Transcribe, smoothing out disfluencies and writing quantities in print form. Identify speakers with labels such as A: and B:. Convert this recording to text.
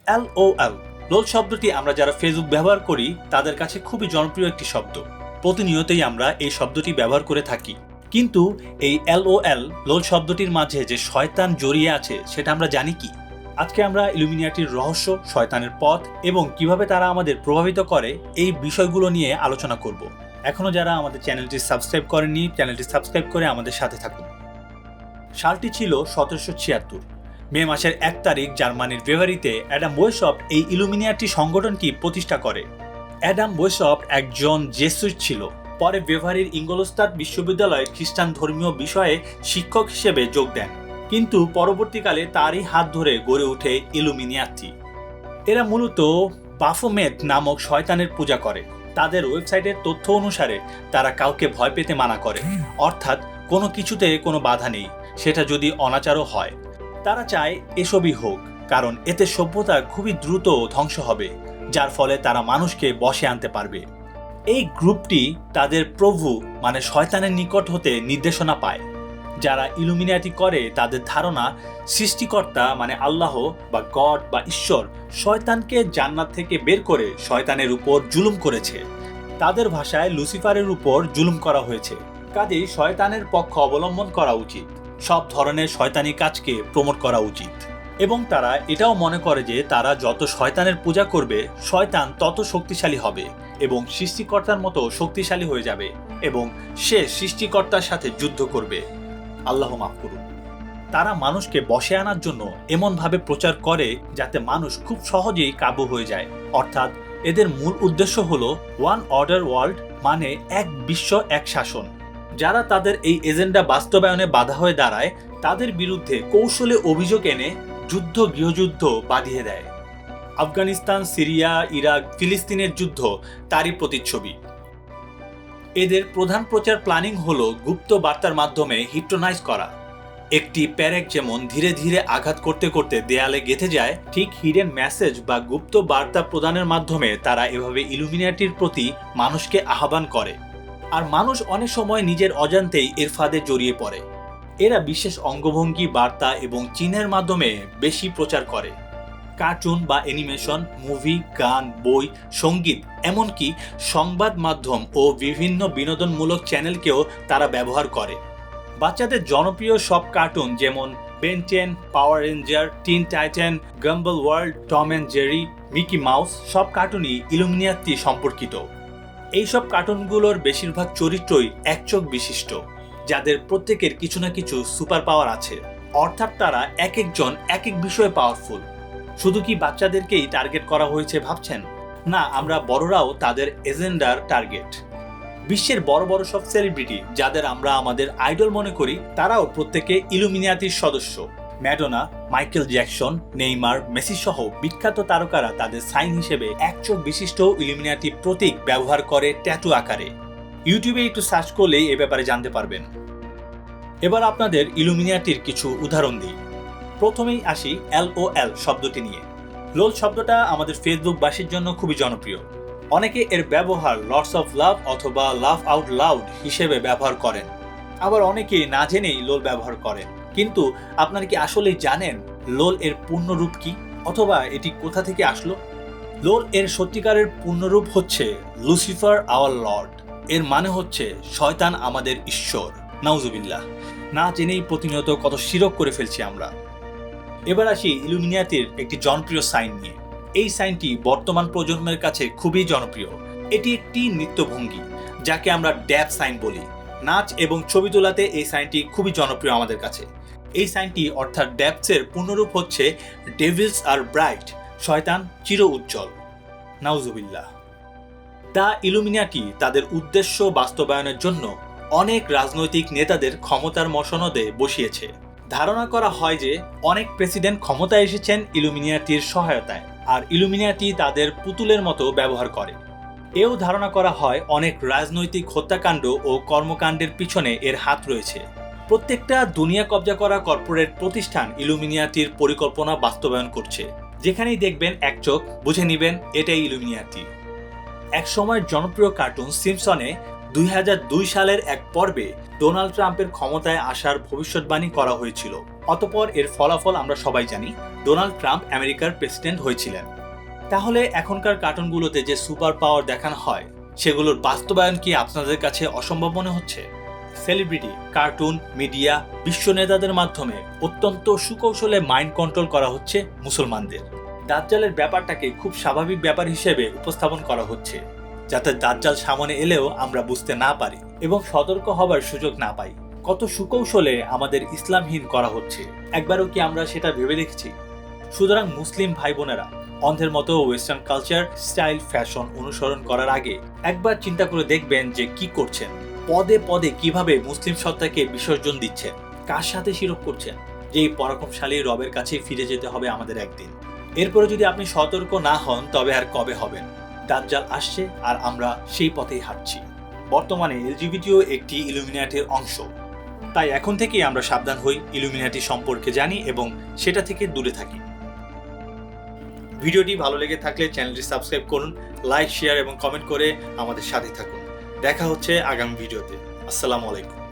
A: LOL লোল শব্দটি আমরা যারা ফেসবুক ব্যবহার করি তাদের কাছে খুবই জনপ্রিয় একটি শব্দ। প্রতিনিয়তই আমরা এই শব্দটি ব্যবহার করে থাকি। কিন্তু এই LOL লোল শব্দটির মাঝে যে শয়তান জড়িয়ে আছে সেটা আমরা জানি কি? আজকে আমরা ইলুমিনাটির রহস্য, শয়তানের পথ এবং কিভাবে তারা আমাদের প্রভাবিত করে এই বিষয়গুলো নিয়ে আলোচনা করব। এখনো যারা আমাদের চ্যানেলটি সাবস্ক্রাইব করেননি, চ্যানেলটি সাবস্ক্রাইব করে আমাদের সাথে থাকুন। সালটি ছিল 1776। মে মাসের 1 তারিখ জার্মানির বেভারিতে অ্যাডাম ওয়েশপ এই ইলুমিনাটি সংগঠনটি প্রতিষ্ঠা করে। অ্যাডাম ওয়েশপ একজন জেসুইট ছিল। পরে বেভারির ইঙ্গলস্টাড বিশ্ববিদ্যালয়ে খ্রিস্টান ধর্মীয় বিষয়ে শিক্ষক হিসেবে যোগ দেন। কিন্তু পরবর্তীকালে তারই হাত ধরে গড়ে ওঠে ইলুমিনাটি। এরা মূলত বাফোমেট নামক শয়তানের পূজা করে। তাদের ওয়েবসাইটের তথ্য অনুসারে তারা কাউকে ভয় পেতে মানা করে, অর্থাৎ কোনো কিছুতে কোনো বাধা নেই, সেটা যদি অনাচারও হয়। তারা চায় এসবই হোক, কারণ এতে সভ্যতা খুবই দ্রুত ধ্বংস হবে, যার ফলে তারা মানুষকে বশে আনতে পারবে। এই গ্রুপটি তাদের প্রভু মানে শয়তানের নিকট হতে নির্দেশনা পায়। যারা ইলুমিনাটি করে তাদের ধারণা সৃষ্টিকর্তা মানে আল্লাহ বা গড বা ঈশ্বর শয়তানকে জান্নাত থেকে বের করে শয়তানের উপর জুলুম করেছে। তাদের ভাষায় লুসিফারের উপর জুলুম করা হয়েছে। কাজেই শয়তানের পক্ষ অবলম্বন করা উচিত, সব ধরনের শয়তানি কাজকে প্রমোট করা উচিত। এবং তারা এটাও মনে করে যে তারা যত শয়তানের পূজা করবে শয়তান তত শক্তিশালী হবে এবং সৃষ্টিকর্তার মতো শক্তিশালী হয়ে যাবে এবং সে সৃষ্টিকর্তার সাথে যুদ্ধ করবে। আল্লাহ মাফ করুন। তারা মানুষকে বশে আনার জন্য এমনভাবে প্রচার করে যাতে মানুষ খুব সহজেই কাবু হয়ে যায়। অর্থাৎ এদের মূল উদ্দেশ্য হলো ওয়ান অর্ডার ওয়ার্ল্ড, মানে এক বিশ্ব এক শাসন। যারা তাদের এই এজেন্ডা বাস্তবায়নে বাধা হয়ে দাঁড়ায় তাদের বিরুদ্ধে কৌশলে অভিযোগ এনে যুদ্ধ, গৃহযুদ্ধ বাঁধিয়ে দেয়। আফগানিস্তান, সিরিয়া, ইরাক, ফিলিস্তিনের যুদ্ধ তারই প্রতিচ্ছবি। এদের প্রধান প্রচার প্ল্যানিং হলো গুপ্ত বার্তার মাধ্যমে হিপনোটাইজ করা। একটি প্যারেক যেমন ধীরে ধীরে আঘাত করতে করতে দেয়ালে গেঁথে যায়, ঠিক হিডেন মেসেজ বা গুপ্ত বার্তা প্রদানের মাধ্যমে তারা এভাবে ইলুমিনাটির প্রতি মানুষকে আহ্বান করে। আর মানুষ অনেক সময় নিজের অজান্তেই এর ফাঁদে জড়িয়ে পড়ে। এরা বিশেষ অঙ্গভঙ্গি, বার্তা এবং চিহ্নের মাধ্যমে বেশি প্রচার করে। কার্টুন বা অ্যানিমেশন, মুভি, গান, বই, সঙ্গীত, এমনকি সংবাদ মাধ্যম ও বিভিন্ন বিনোদনমূলক চ্যানেলকেও তারা ব্যবহার করে। বাচ্চাদের জনপ্রিয় সব কার্টুন যেমন Ben 10, Power Ranger, Teen Titan, Gumball World, Tom and Jerry, Mickey Mouse সব কার্টুনই ইলুমিনাটি সম্পর্কিত। এইসব কার্টুনগুলোর বেশিরভাগ চরিত্রই একচোখ বিশিষ্ট, যাদের প্রত্যেকের কিছু না কিছু সুপার পাওয়ার আছে। অর্থাৎ তারা এক একজন এক এক বিষয়ে পাওয়ারফুল। শুধু কি বাচ্চাদেরকেই টার্গেট করা হয়েছে ভাবছেন? না, আমরা বড়রাও তাদের এজেন্ডার টার্গেট। বিশ্বের বড় বড় সব সেলিব্রিটি যাদের আমরা আমাদের আইডল মনে করি তারাও প্রত্যেকে ইলুমিনাটির সদস্য। Madonna, Michael Jackson, Neymar, Messi সহ বিখ্যাত তারকারা তাদের সাইন হিসেবে একচোখ বিশিষ্ট ইলুমিনাটি প্রতীক ব্যবহার করে ট্যাটু আকারে। ইউটিউবে একটু সার্চ করলেই এ ব্যাপারে জানতে পারবেন। এবার আপনাদের ইলুমিনাটির কিছু উদাহরণ দিই। প্রথমেই আসি LOL শব্দটি নিয়ে। লোল শব্দটা আমাদের ফেসবুকবাসীর জন্য খুবই জনপ্রিয়। অনেকে এর ব্যবহার লটস অফ লাভ অথবা লাভ আউট লাউড হিসেবে ব্যবহার করেন, আবার অনেকে না জেনেই লোল ব্যবহার করেন। কিন্তু আপনারা কি আসলেই জানেন লোল এর পূর্ণরূপ কি, অথবা এটি কোথা থেকে আসলো? লোল এর সত্যিকারের পূর্ণরূপ হচ্ছে লুসিফার আওয়ার লর্ড। এর মানে হচ্ছে শয়তান আমাদের ঈশ্বর। নাউজুবিল্লাহ। না জেনেই প্রতিনিয়ত কত শিরক করে ফেলছি আমরা। এবার আসি ইলুমিনাটির একটি জনপ্রিয় সাইন নিয়ে। এই সাইনটি বর্তমান প্রজন্মের কাছে খুবই জনপ্রিয়। এটি একটি নৃত্যভঙ্গি, যাকে আমরা ড্যাব সাইন বলি। নাচ এবং ছবি তোলাতে এই সাইনটি খুবই জনপ্রিয় আমাদের কাছে। এই সাইনটি অর্থাৎ ড্যাবসের পূর্ণরূপ হচ্ছে ডেভিলস আর ব্রাইট, শয়তান চির উজ্জ্বল। নাউজুবিল্লাহ। দ্য ইলুমিনাটি তাদের উদ্দেশ্য বাস্তবায়নের জন্য অনেক রাজনৈতিক নেতাদের ক্ষমতার মসনদে বসিয়েছে। ধারণা করা হয় যে অনেক প্রেসিডেন্ট ক্ষমতায় এসেছেন ইলুমিনাটির সহায়তায়, আর ইলুমিনাটি তাদের পুতুলের মতো ব্যবহার করে। এও ধারণা করা হয় অনেক রাজনৈতিক হত্যাকাণ্ড ও কর্মকাণ্ডের পিছনে এর হাত রয়েছে। প্রত্যেকটা দুনিয়া কবজা করা কর্পোরেট প্রতিষ্ঠান ইলুমিনাটির পরিকল্পনা বাস্তবায়ন করছে। যেখানেই দেখবেন এক চোখ, বুঝে নিবেন এটাই ইলুমিনাটি। এক সময়ের জনপ্রিয় কার্টুন সিম্পসনে 2002 সালের এক পর্বে ডোনাল্ড ট্রাম্পের ক্ষমতায় আসার ভবিষ্যৎবাণী করা হয়েছিল। অতঃপর এর ফলাফল আমরা সবাই জানি, ডোনাল্ড ট্রাম্প আমেরিকার প্রেসিডেন্ট হয়েছিলেন। তাহলে এখনকার কার্টুনগুলোতে যে সুপার পাওয়ার দেখানো হয় সেগুলোর বাস্তবায়ন কি আপনাদের কাছে অসম্ভব মনে হচ্ছে? সেলিব্রিটি, কার্টুন, মিডিয়া, বিশ্ব নেতাদের মাধ্যমে অত্যন্ত সুকৌশলে মাইন্ড কন্ট্রোল করা হচ্ছে মুসলমানদের। দাজ্জালের ব্যাপারটাকে খুব স্বাভাবিক ব্যাপার হিসেবে উপস্থাপন করা হচ্ছে, যাতে দাজ্জাল সামনে এলেও আমরা বুঝতে না পারি এবং সতর্ক হবার সুযোগ না পাই। কত সুকৌশলে আমাদের ইসলামহীন করা হচ্ছে, একবারও কি আমরা সেটা ভেবে দেখেছি? সুতরাং মুসলিম ভাই বোনেরা, অন্ধের মতো ওয়েস্টার্ন কালচার, স্টাইল, ফ্যাশন অনুসরণ করার আগে একবার চিন্তা করে দেখবেন যে কি করছেন। পদে পদে কিভাবে মুসলিম সত্তাকে বিসর্জন দিচ্ছেন, কার সাথে শিরক করছেন, যে এই পরাক্রমশালী রবের কাছে ফিরে যেতে হবে আমাদের একদিন। এরপরে যদি আপনি সতর্ক না হন তবে আর কবে হবেন? দাজ্জাল আসছে আর আমরা সেই পথেই হাঁটছি। বর্তমানে এলজিবিটিও একটি ইলুমিনাটির অংশ, তাই এখন থেকেই আমরা সাবধান হই, ইলুমিনাটি সম্পর্কে জানি এবং সেটা থেকে দূরে থাকি। ভিডিওটি ভালো লেগে থাকলে চ্যানেলটি সাবস্ক্রাইব করুন, লাইক, শেয়ার এবং কমেন্ট করে আমাদের সাথে থাকুন। দেখা হচ্ছে আগামী ভিডিওতে। আসসালামু আলাইকুম।